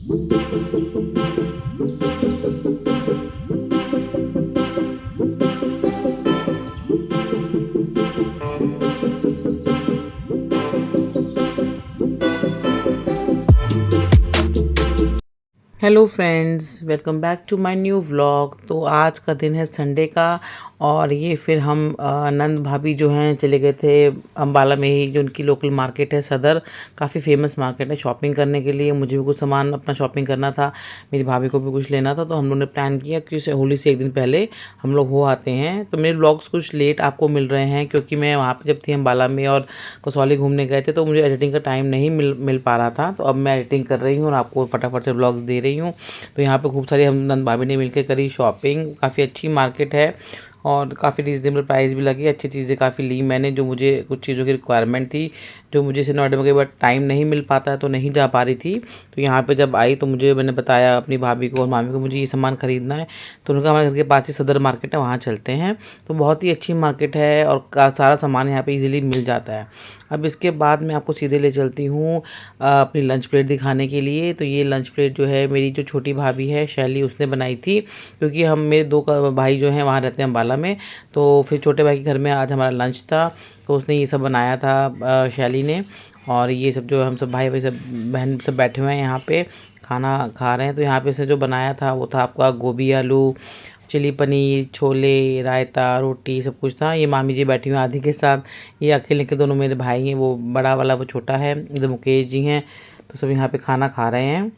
Hello friends, welcome back to my new vlog. तो आज का दिन है संडे का और ये फिर हम नंद भाभी जो हैं चले गए थे अम्बाला में ही, जो उनकी लोकल मार्केट है सदर, काफ़ी फेमस मार्केट है, शॉपिंग करने के लिए। मुझे भी कुछ सामान अपना शॉपिंग करना था, मेरी भाभी को भी कुछ लेना था, तो हम लोगों ने प्लान किया कि होली से एक दिन पहले हम लोग हो आते हैं। तो मेरे व्लॉग्स कुछ लेट आपको मिल रहे हैं क्योंकि मैं वहाँ पर जब थी अम्बाला में और कसौली घूमने गए थे तो मुझे एडिटिंग का टाइम नहीं मिल पा रहा था। तो अब मैं एडिटिंग कर रही हूँ और आपको फटाफट से व्लॉग्स दे रही हूँ। तो यहाँ पे खूब सारी हम नंद भाभी ने मिलकर करी शॉपिंग। काफ़ी अच्छी मार्केट है और काफ़ी रीजनेबल प्राइस भी लगी, अच्छी चीज़ें काफ़ी ली मैंने, जो मुझे कुछ चीज़ों की रिक्वायरमेंट थी, जो मुझे से नोएडा में कई बार टाइम नहीं मिल पाता है तो नहीं जा पा रही थी। तो यहाँ पे जब आई तो मैंने बताया अपनी भाभी को और मामी को मुझे ये सामान ख़रीदना है, तो उनका हमारे घर के पास ही सदर मार्केट है, वहाँ चलते हैं। तो बहुत ही अच्छी मार्केट है और सारा सामान यहाँ पर ईजिली मिल जाता है। अब इसके बाद मैं आपको सीधे ले चलती हूँ अपनी लंच प्लेट दिखाने के लिए। तो ये लंच प्लेट जो है मेरी जो छोटी भाभी है शैली, उसने बनाई थी, क्योंकि हम मेरे दो भाई जो हैं वहाँ रहते हैं अम्बाला में। तो फिर छोटे भाई के घर में आज हमारा लंच था, तो उसने ये सब बनाया था शैली ने। और ये सब जो हम सब भाई भाई सब बहन सब बैठे हुए हैं यहाँ पे खाना खा रहे हैं। तो यहाँ पे से जो बनाया था वो था आपका गोभी आलू, चिली पनीर, छोले, रायता, रोटी, सब कुछ था। ये मामी जी बैठी हुई आदि के साथ, ये अकेले के दोनों मेरे भाई हैं, वो बड़ा वाला वो छोटा है, इधर मुकेश जी हैं। तो सब यहाँ पे खाना खा रहे हैं।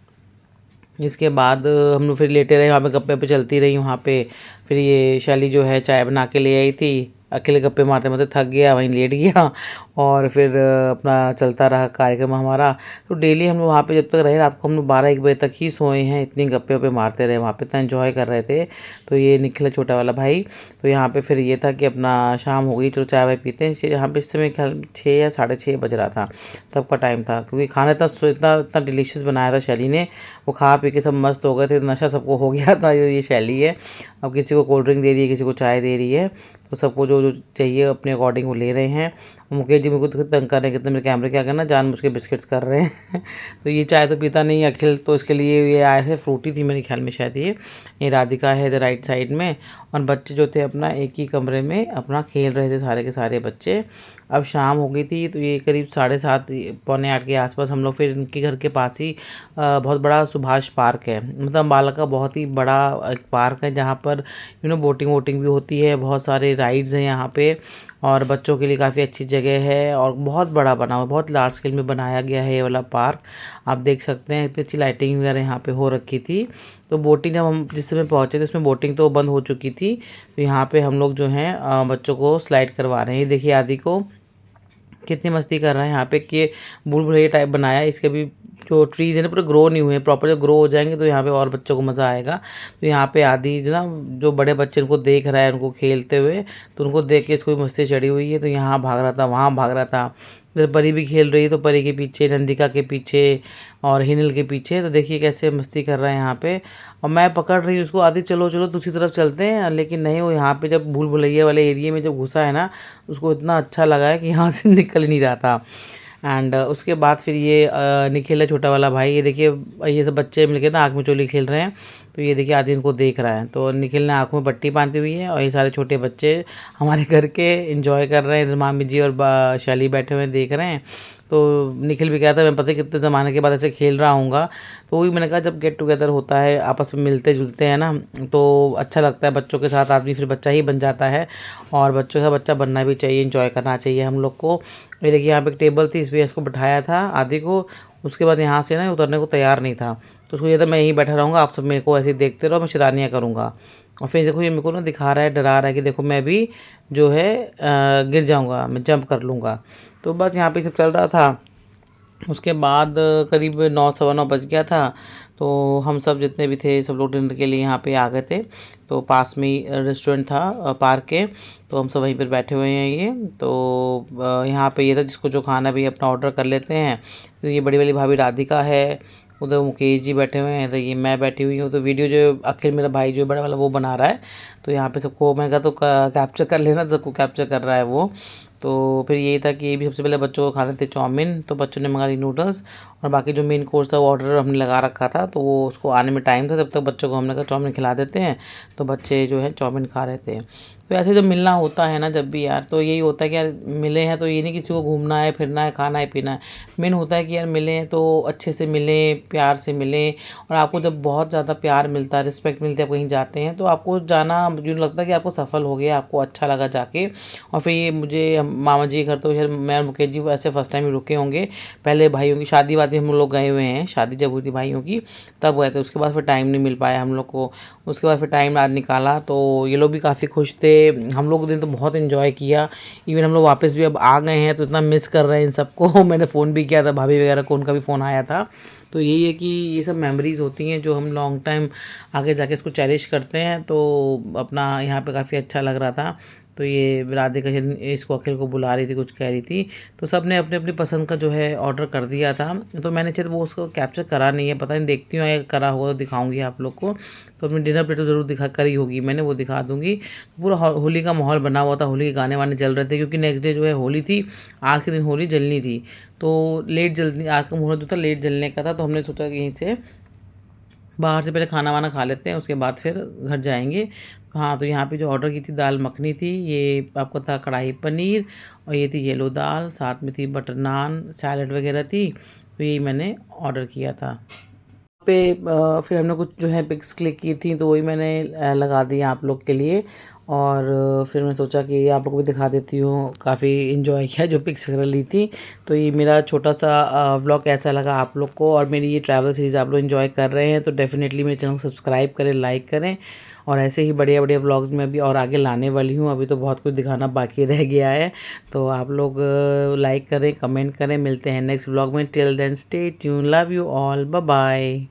इसके बाद हम लोग फिर लेटे रहे वहाँ पे, गप्पे पे चलती रही वहाँ पे। फिर ये शैली जो है चाय बना के ले आई थी, अकेले गप्पे मारते मारते थक गया, वहीं लेट गया और फिर अपना चलता रहा कार्यक्रम हमारा। तो डेली हम लोग वहाँ पे जब तक रहे, रात को हम लोग 12-1 बजे तक ही सोए हैं, इतनी गप्पे वप्पे मारते रहे वहाँ पे, इतना एंजॉय कर रहे थे। तो ये निखिल है छोटा वाला भाई। तो यहाँ पे फिर ये था कि अपना शाम हो गई, चलो चाय वाय पीते हैं। यहाँ पे इस समय ख्याल 6 या 6:30 बज रहा था, तब का टाइम था, क्योंकि खाना इतना इतना इतना डिलीशियस बनाया था शैली ने। वो खा पी के सब मस्त हो गए थे, नशा सबको हो गया था। ये शैली है, अब किसी को कोल्ड ड्रिंक दे रही है, किसी को चाय दे रही है, तो सबको जो जो चाहिए अपने अकॉर्डिंग वो ले रहे हैं। मुकेश जी मेरे को तंग कर रहे हैं, कितने मेरे कैमरे क्या करना, जानबूझ के बिस्किट्स कर रहे हैं तो ये चाय तो पीता नहीं अखिल, तो इसके लिए ये आए थे, फ्रूटी थी मेरे ख्याल में शायद। ये राधिका है इधर राइट साइड में, और बच्चे जो थे अपना एक ही कमरे में अपना खेल रहे थे सारे के सारे बच्चे। अब शाम हो गई थी, तो ये करीब 7:30 पौने 8 के आसपास हम लोग फिर इनके घर के पास ही बहुत बड़ा सुभाष पार्क है, मतलब अम्बाला का बहुत ही बड़ा एक पार्क है, जहाँ पर बोटिंग वोटिंग भी होती है, बहुत सारे राइड्स हैं यहाँ पे, और बच्चों के लिए काफ़ी अच्छी जगह है और बहुत बड़ा बना हुआ है, बहुत लार्ज स्केल में बनाया गया है ये वाला पार्क। आप देख सकते हैं इतनी अच्छी लाइटिंग वगैरह यहाँ पे हो रखी थी। तो बोटिंग जब हम जिस समय पहुँचे थे उसमें बोटिंग तो बंद हो चुकी थी। तो यहाँ पे हम लोग जो हैं बच्चों को स्लाइड करवा रहे हैं। ये देखिए आदि को कितनी मस्ती कर रहा है यहाँ पे, कि भूल भुलैया टाइप बनाया है। इसके भी जो ट्रीज़ है ना पूरे ग्रो नहीं हुए हैं प्रॉपर, जब ग्रो हो जाएंगे तो यहाँ पे और बच्चों को मज़ा आएगा। तो यहाँ पे आदि जो ना, जो बड़े बच्चे उनको देख रहा है उनको खेलते हुए, तो उनको देख के इसको भी मस्ती चढ़ी हुई है। तो यहाँ भाग रहा था, वहाँ भाग रहा था, इधर परी भी खेल रही है, तो परी के पीछे, नंदिका के पीछे और हिनल के पीछे। तो देखिए कैसे मस्ती कर रहा है यहाँ पे। और मैं पकड़ रही हूँ उसको, आदि चलो चलो दूसरी तरफ चलते हैं, लेकिन नहीं, वो यहाँ पे जब भूल भुलैया वाले एरिया में जब घुसा है ना, उसको इतना अच्छा लगा है कि यहाँ से निकल ही नहीं रहा था। एंड उसके बाद फिर ये निखिल है छोटा वाला भाई, ये देखिए ये सब बच्चे मिलके ना आँख में चोली खेल रहे हैं। तो ये देखिए आदि इनको देख रहा है, तो निखिल ने आँखों में पट्टी बांधी हुई है, और ये सारे छोटे बच्चे हमारे घर के एंजॉय कर रहे हैं। इधर मामी जी और शैली बैठे हुए देख रहे हैं। तो निखिल भी कहता है मैं पता है कितने ज़माने के बाद ऐसे खेल रहा हूँगा। तो वही मैंने कहा, जब गेट टुगेदर होता है, आपस में मिलते जुलते हैं ना, तो अच्छा लगता है। बच्चों के साथ आदमी फिर बच्चा ही बन जाता है, और बच्चों का बच्चा बनना भी चाहिए, एंजॉय करना चाहिए हम लोग को। ये देखिए यहाँ पे एक टेबल थी, इसमें इसको बिठाया था आदि को। उसके बाद यहाँ से ना उतरने को तैयार नहीं था, तो उसको ये था मैं यहीं बैठा रहूँगा, आप सब मेरे को ऐसे ही देखते रहो, मैं शैतानियाँ करूँगा। और फिर देखो ये मेरे को ना दिखा रहा है, डरा रहा है कि देखो मैं भी जो है गिर जाऊँगा, मैं जंप कर लूँगा। तो बस यहाँ पे सब चल रहा था। उसके बाद करीब 9 सवा 9 बज गया था, तो हम सब जितने भी थे सब लोग डिनर के लिए यहाँ पे आ गए थे। तो पास में ही रेस्टोरेंट था पार्क के, तो हम सब वहीं पर बैठे हुए हैं। ये तो यहाँ पे ये था जिसको जो खाना भी अपना ऑर्डर कर लेते हैं। तो ये बड़ी वाली भाभी राधिका है, उधर मुकेश जी बैठे हुए हैं, तो ये मैं बैठी हुई हूँ। तो वीडियो जो अखिल मेरा भाई जो बड़ा वाला वो बना रहा है, तो यहाँ पे सबको मैंने कहा तो कैप्चर कर लेना, सबको कैप्चर कर रहा है वो। तो फिर यही था कि ये भी सबसे पहले बच्चों को खाने थे चाउमीन, तो बच्चों ने मंगा ली नूडल्स, और बाकी जो मेन कोर्स था वो ऑर्डर हमने लगा रखा था, तो वो उसको आने में टाइम था, तब तक बच्चों को हमने कहा चाउमीन खिला देते हैं। तो बच्चे जो है चाउमीन खा रहे थे। तो ऐसे जब मिलना होता है ना जब भी यार, तो यही होता है कि यार मिले हैं तो ये नहीं किसी को घूमना है, फिरना है, खाना है, पीना है। मेन होता है कि यार मिले हैं तो अच्छे से मिलें, प्यार से मिलें। और आपको जब बहुत ज़्यादा प्यार मिलता है, रिस्पेक्ट मिलती है, आप कहीं जाते हैं तो आपको जाना मुझे लगता है कि आपको सफल हो गया, आपको अच्छा लगा जाके। और फिर ये मुझे मामा जी के घर तो यार मैं और मुकेश जी वैसे फर्स्ट टाइम ही रुके होंगे। पहले भाइयों की शादी वादी हम लोग गए हुए हैं, शादी जब हुई थी भाइयों की तब गए थे, उसके बाद फिर टाइम नहीं मिल पाया हम लोग को। उसके बाद फिर टाइम आज निकाला, तो ये लोग भी काफ़ी खुश थे। हम लोग दिन तो बहुत इन्जॉय किया। इवन हम लोग वापस भी अब आ गए हैं तो इतना मिस कर रहे हैं इन सबको मैंने फ़ोन भी किया था, भाभी वगैरह को उनका भी फ़ोन आया था। तो यही है कि ये सब मेमोरीज़ होती हैं जो हम लॉन्ग टाइम आगे जाके इसको चेरिश करते हैं। तो अपना यहाँ पे काफ़ी अच्छा लग रहा था। तो ये राधिका इसको अखिल को बुला रही थी, कुछ कह रही थी, तो सब ने अपने अपनी पसंद का जो है ऑर्डर कर दिया था। तो मैंने शायद वो उसको कैप्चर करा नहीं है, पता नहीं, देखती हूँ अगर करा होगा तो दिखाऊंगी आप लोग को। तो अपनी डिनर प्लेट तो ज़रूर दिखा करी होगी मैंने, वो दिखा दूंगी। पूरा होली का माहौल बना हुआ था, होली के गाने वाने चल रहे थे, क्योंकि नेक्स्ट डे जो है होली थी, आज के दिन होली जलनी थी। तो लेट जल्दी आज का मुहूर्त जो था लेट जलने का था, तो हमने सोचा कि यहीं से बाहर से पहले खाना वाना खा लेते हैं, उसके बाद फिर घर जाएंगे। हाँ, तो यहाँ पे जो ऑर्डर की थी दाल मखनी थी, ये आपको था कढ़ाई पनीर, और ये थी येलो दाल, साथ में थी बटर नान, सैलड वगैरह थी। तो यही मैंने ऑर्डर किया था। पे फिर हमने कुछ जो है पिक्स क्लिक की थी, तो वही मैंने लगा दी आप लोग के लिए। और फिर मैं सोचा कि आप लोग को भी दिखा देती हूँ, काफ़ी इन्जॉय किया जो पिक्स वगैरह ली थी। तो ये मेरा छोटा सा व्लॉग कैसा लगा आप लोग को, और मेरी ये ट्रैवल सीरीज़ आप लोग इन्जॉय कर रहे हैं तो डेफ़िनेटली मेरे चैनल को सब्सक्राइब करें, लाइक करें। और ऐसे ही बढ़िया बढ़िया व्लॉग्स में अभी और आगे लाने वाली हूँ, अभी तो बहुत कुछ दिखाना बाकी रह गया है। तो आप लोग लाइक करें, कमेंट करें। मिलते हैं नेक्स्ट व्लॉग में। Till then stay tune, love you all, bye bye.